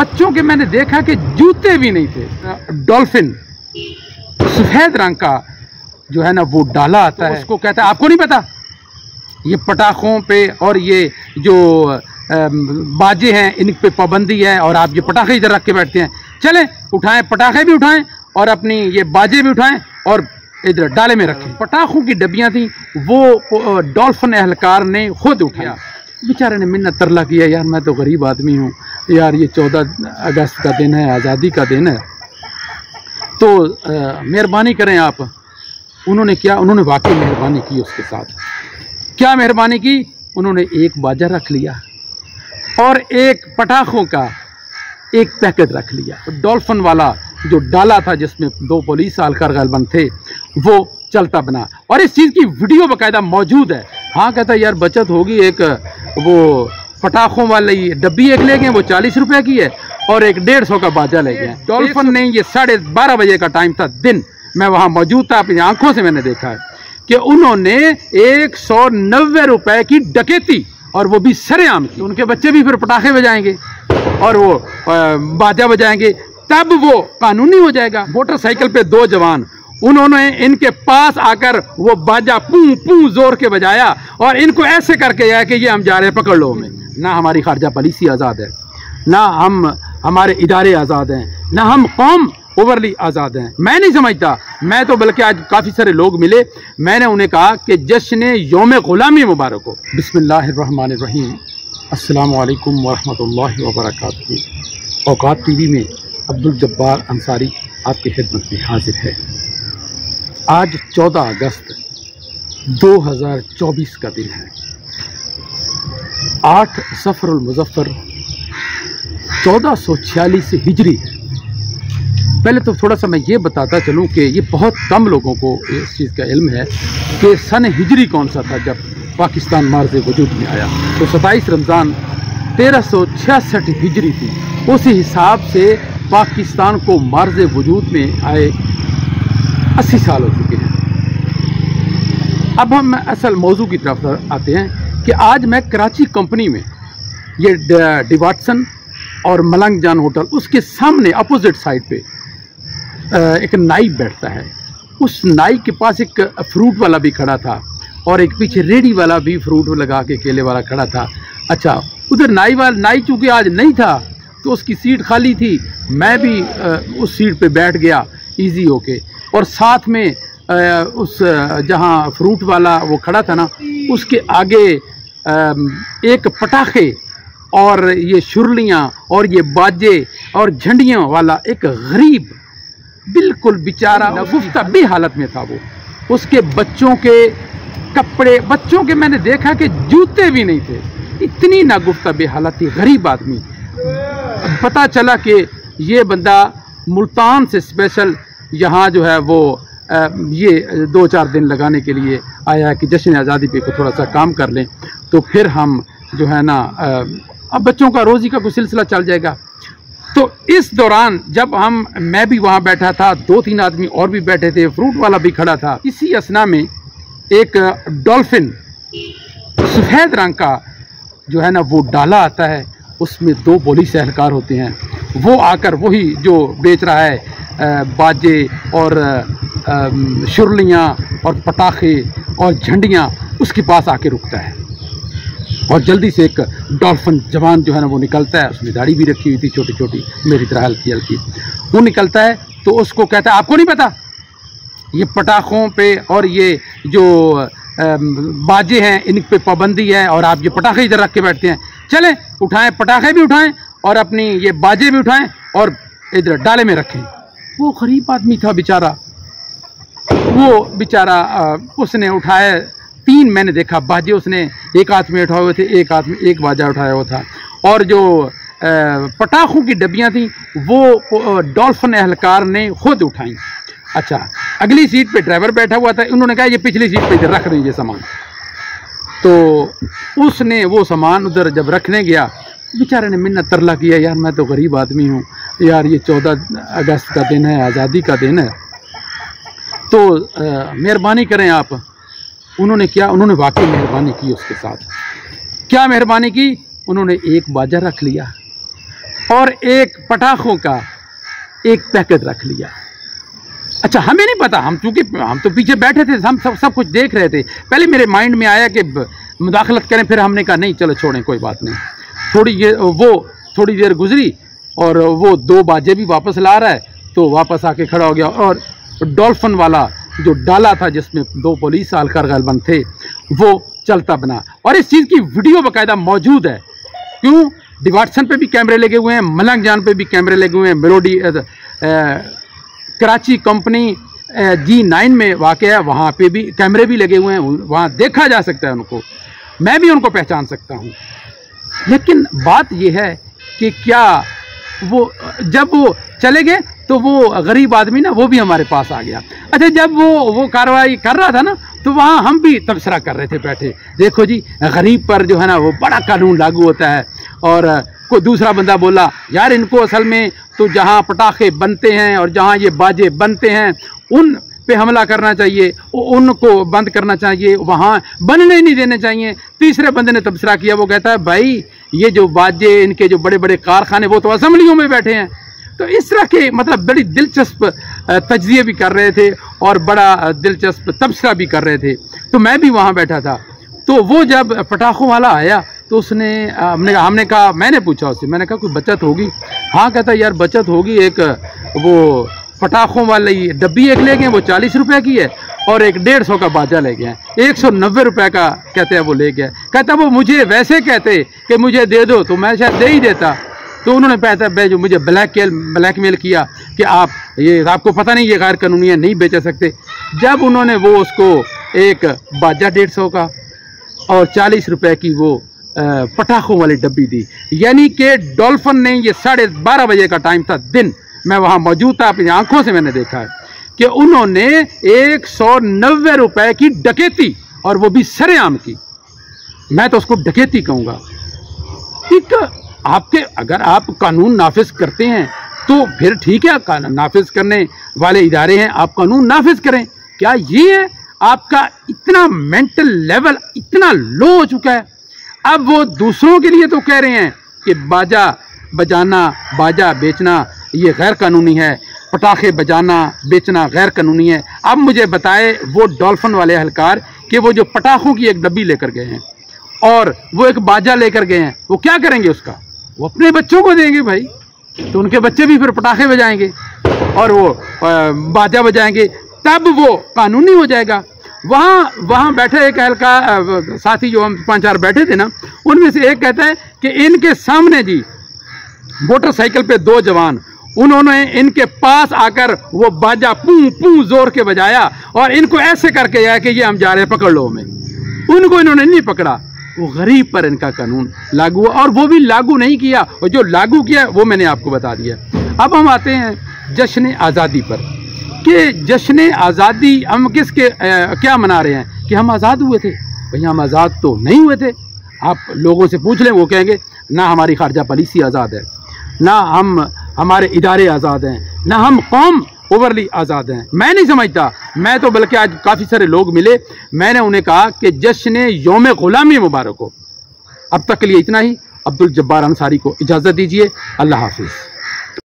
बच्चों के मैंने देखा कि जूते भी नहीं थे। डॉल्फिन सफेद रंग का जो है ना वो डाला आता है, उसको कहता है, आपको नहीं पता? ये पटाखों पे और ये जो बाजे हैं इन पे पाबंदी है, और आप ये पटाखे इधर रख के बैठते हैं। चलें उठाएं, पटाखे भी उठाएं और अपनी ये बाजे भी उठाएं और इधर डाले में रखें। पटाखों की डब्बियां थी, वो डॉल्फिन एहलकार ने खुद उठाया। बेचारे ने मिन्नत तरला किया, यार मैं तो गरीब आदमी हूँ यार, ये 14 अगस्त का दिन है, आज़ादी का दिन है, तो मेहरबानी करें आप। उन्होंने क्या, उन्होंने वाकई मेहरबानी की उसके साथ। क्या मेहरबानी की? उन्होंने एक बाजा रख लिया और एक पटाखों का एक पैकेट रख लिया। डॉल्फिन वाला जो डाला था जिसमें 2 पुलिस एहलकार गलबन थे, वो चलता बना, और इस चीज़ की वीडियो बाकायदा मौजूद है। हाँ कहता है यार बचत होगी, एक वो पटाखों वाली डब्बी एक ले गए, वो 40 रुपए की है, और एक 150 का बाजा ले गए। डॉल्फिन ने, ये 12:30 बजे का टाइम था, दिन, मैं वहाँ मौजूद था, अपनी आंखों से मैंने देखा है कि उन्होंने 190 रुपए की डकैती, और वो भी सरेआम की। उनके बच्चे भी फिर पटाखे बजाएंगे और वो बाजा बजाएंगे, तब वो कानूनी हो जाएगा। मोटरसाइकिल पे 2 जवान, उन्होंने इनके पास आकर वो बाजा पूं पूं जोर के बजाया और इनको ऐसे करके आया कि ये हम जा रहे हैं, पकड़ लो हमें। ना हमारी खारजा पॉलिसी आज़ाद है, ना हमारे इदारे आज़ाद हैं, ना हम कौम ओवरली आज़ाद हैं। मैं नहीं समझता, मैं तो बल्कि आज काफ़ी सारे लोग मिले, मैंने उन्हें कहा कि जश्न यौम ग़ुलामी मुबारक हो। बिस्मिल्लाहिर्रहमानिर्रहीम, अस्सलामु अलैकुम वरहमतुल्लाहि वबरकातुहू। औकात टीवी में अब्दुल जब्बार अंसारी आपकी खिदमत में हाजिर है। आज 14 अगस्त 2024 का दिन है, 8 सफ़रुल मुज़फ़्फ़र 1446 हिजरी है। पहले तो थोड़ा सा मैं ये बताता चलूँ कि ये बहुत कम लोगों को इस चीज़ का इल्म है कि सन हिजरी कौन सा था जब पाकिस्तान मार्ज़ वजूद में आया। तो 27 रमज़ान 1366 हिजरी थी। उसी हिसाब से पाकिस्तान को मार्ज़ वजूद में आए 80 साल हो चुके हैं। अब हम असल मौजू की तरफ आते हैं कि आज मैं कराची कंपनी में, ये डिवाटसन और मलंग जान होटल, उसके सामने अपोजिट साइड पे एक नाई बैठता है। उस नाई के पास एक फ्रूट वाला भी खड़ा था और एक पीछे रेडी वाला भी फ्रूट लगा के केले वाला खड़ा था। अच्छा, उधर नाई चूँकि आज नहीं था तो उसकी सीट खाली थी, मैं भी उस सीट पे बैठ गया इजी होके, और साथ में उस जहाँ फ्रूट वाला वो खड़ा था ना, उसके आगे एक पटाखे और ये शुरलियाँ और ये बाजे और झंडियों वाला एक गरीब, बिल्कुल बेचारा गुफ्ता भी हालत में था। वो, उसके बच्चों के कपड़े, बच्चों के मैंने देखा कि जूते भी नहीं थे, इतनी नागुफ्ता बे हालत थी, गरीब आदमी। पता चला कि ये बंदा मुल्तान से स्पेशल यहाँ जो है वो ये 2-4 दिन लगाने के लिए आया है कि जश्न आज़ादी पे को थोड़ा सा काम कर लें, तो फिर हम जो है ना अब बच्चों का रोज़ी का कोई सिलसिला चल जाएगा। तो इस दौरान जब मैं भी वहाँ बैठा था, 2-3 आदमी और भी बैठे थे, फ्रूट वाला भी खड़ा था। इसी असना में एक डॉल्फिन सफ़ेद रंग का जो है ना वो डाला आता है, उसमें 2 पुलिस एहलकार होते हैं। वो आकर वही जो बेच रहा है बाजे और शुरलियाँ और पटाखे और झंडियाँ, उसके पास आके रुकता है और जल्दी से एक डॉल्फिन जवान जो है ना वो निकलता है। उसमें दाढ़ी भी रखी हुई थी छोटी छोटी, मेरी तरह हल्की हल्की। वो निकलता है तो उसको कहता है, आपको नहीं पता? ये पटाखों पे और ये जो बाजे हैं इन पे पाबंदी है, और आप ये पटाखे इधर रख के बैठते हैं। चलें उठाएं, पटाखे भी उठाएं और अपनी ये बाजे भी उठाएं और इधर डाले में रखें। वो गरीब आदमी था बेचारा, वो बेचारा उसने उठाया 3 मैंने देखा बाजे, उसने एक हाथ में उठाए हुए थे, एक हाथ में एक बाजा उठाया हुआ था, और जो पटाखों की डब्बियां थी वो डॉल्फिन एहलकार ने खुद उठाई। अच्छा, अगली सीट पे ड्राइवर बैठा हुआ था, उन्होंने कहा ये पिछली सीट पे इधर रख रही है सामान। तो उसने वो सामान उधर जब रखने गया, बेचारे ने मिन्नत तरला किया, यार मैं तो गरीब आदमी हूँ यार, ये 14 अगस्त का दिन है, आज़ादी का दिन है, तो मेहरबानी करें आप। उन्होंने क्या, उन्होंने वाकई मेहरबानी की उसके साथ। क्या मेहरबानी की? उन्होंने एक बाजा रख लिया और एक पटाखों का एक पैकेट रख लिया। अच्छा, हमें नहीं पता, हम तो पीछे बैठे थे, हम सब कुछ देख रहे थे। पहले मेरे माइंड में आया कि मुदाखलत करें, फिर हमने कहा नहीं चलो छोड़ें, कोई बात नहीं। थोड़ी देर गुजरी और वो 2 बाजे भी वापस ला रहा है, तो वापस आके खड़ा हो गया और डॉल्फिन वाला जो डाला था जिसमें 2 पुलिस एहलकार गलबन थे, वो चलता बना। और इस चीज़ की वीडियो बाकायदा मौजूद है। क्यों? डिवाटसन पे भी कैमरे लगे हुए हैं, मलंग जान पे भी कैमरे लगे हुए हैं, मेलोडी कराची कंपनी G9 में वाक़ है, वहाँ पे भी कैमरे भी लगे हुए हैं, वहाँ देखा जा सकता है उनको, मैं भी उनको पहचान सकता हूँ। लेकिन बात यह है कि क्या वो जब वो चले गए तो वो गरीब आदमी ना वो भी हमारे पास आ गया। अच्छा, जब वो कार्रवाई कर रहा था ना, तो वहाँ हम भी तबसरा कर रहे थे बैठे, देखो जी गरीब पर जो है ना वो बड़ा कानून लागू होता है। और कोई दूसरा बंदा बोला यार इनको असल में तो जहाँ पटाखे बनते हैं और जहाँ ये बाजे बनते हैं उन पे हमला करना चाहिए, उनको बंद करना चाहिए, वहाँ बनने नहीं देने चाहिए। तीसरे बंदे ने तबसरा किया, वो कहता है भाई ये जो बाजे इनके जो बड़े बड़े कारखाने वो तो असम्बलियों में बैठे हैं। तो इस तरह के मतलब बड़ी दिलचस्प तजज़िये भी कर रहे थे और बड़ा दिलचस्प तबसरा भी कर रहे थे। तो मैं भी वहाँ बैठा था। तो वो जब पटाखों वाला आया तो उसने हमने कहा, मैंने पूछा उससे, मैंने कहा कोई बचत होगी? हाँ, कहता यार बचत होगी, एक वो पटाखों वाली डब्बी एक ले गए, वो 40 रुपए की है, और एक 150 का बाजा ले गए, 190 रुपए का कहते हैं वो ले गए। कहता वो मुझे वैसे कहते कि मुझे दे दो तो मैं शायद दे ही देता। तो उन्होंने कहता जो मुझे ब्लैकमेल किया कि आपको पता नहीं ये गैर कानूनी है, नहीं बेच सकते। जब उन्होंने वो उसको एक बाजा 150 का और 40 रुपए की वो पटाखों वाली डब्बी दी, यानी कि डॉल्फिन ने, ये 12:30 बजे का टाइम था, दिन मैं वहाँ मौजूद था, अपनी आंखों से मैंने देखा है कि उन्होंने 190 रुपए की डकैती, और वो भी सरेआम की। मैं तो उसको डकैती कहूँगा। अगर आप कानून नाफिज करते हैं तो फिर ठीक है, नाफिज करने वाले इदारे हैं, आप कानून नाफिज करें। क्या ये है आपका इतना मेंटल लेवल इतना लो हो चुका है? अब वो दूसरों के लिए तो कह रहे हैं कि बाजा बजाना, बाजा बेचना ये गैर कानूनी है, पटाखे बजाना बेचना गैर कानूनी है। अब मुझे बताए वो डॉल्फिन वाले एहलकार कि वो जो पटाखों की एक डब्बी लेकर गए हैं और वो एक बाजा लेकर गए हैं, वो क्या करेंगे उसका? वो अपने बच्चों को देंगे भाई, तो उनके बच्चे भी फिर पटाखे बजाएंगे और वो बाजा बजाएंगे, तब वो कानूनी हो जाएगा। वहाँ बैठे एक एहलकार साथी जो हम 5-4 बैठे थे ना, उनमें से एक कहता है कि इनके सामने जी मोटरसाइकिल पे 2 जवान, उन्होंने इनके पास आकर वो बाजा पू पू जोर के बजाया और इनको ऐसे करके आया कि ये हम जा रहे हैं, पकड़ लो हमें। उनको इन्होंने नहीं पकड़ा, वो गरीब पर इनका कानून लागू हुआ, और वो भी लागू नहीं किया, और जो लागू किया वो मैंने आपको बता दिया। अब हम आते हैं जश्न आज़ादी पर कि जश्न आज़ादी हम क्या मना रहे हैं कि हम आज़ाद हुए थे। भैया हम आज़ाद तो नहीं हुए थे। आप लोगों से पूछ लें, वो कहेंगे ना हमारी खारजा पॉलिसी आज़ाद है, ना हमारे इदारे आज़ाद हैं, ना हम कौम ओवरली आज़ाद हैं। मैं नहीं समझता, मैं तो बल्कि आज काफ़ी सारे लोग मिले, मैंने उन्हें कहा कि जश्न यौम ग़ुलामी मुबारक हो। अब तक के लिए इतना ही। अब्दुल जब्बार अंसारी को इजाज़त दीजिए। अल्लाह हाफिज़।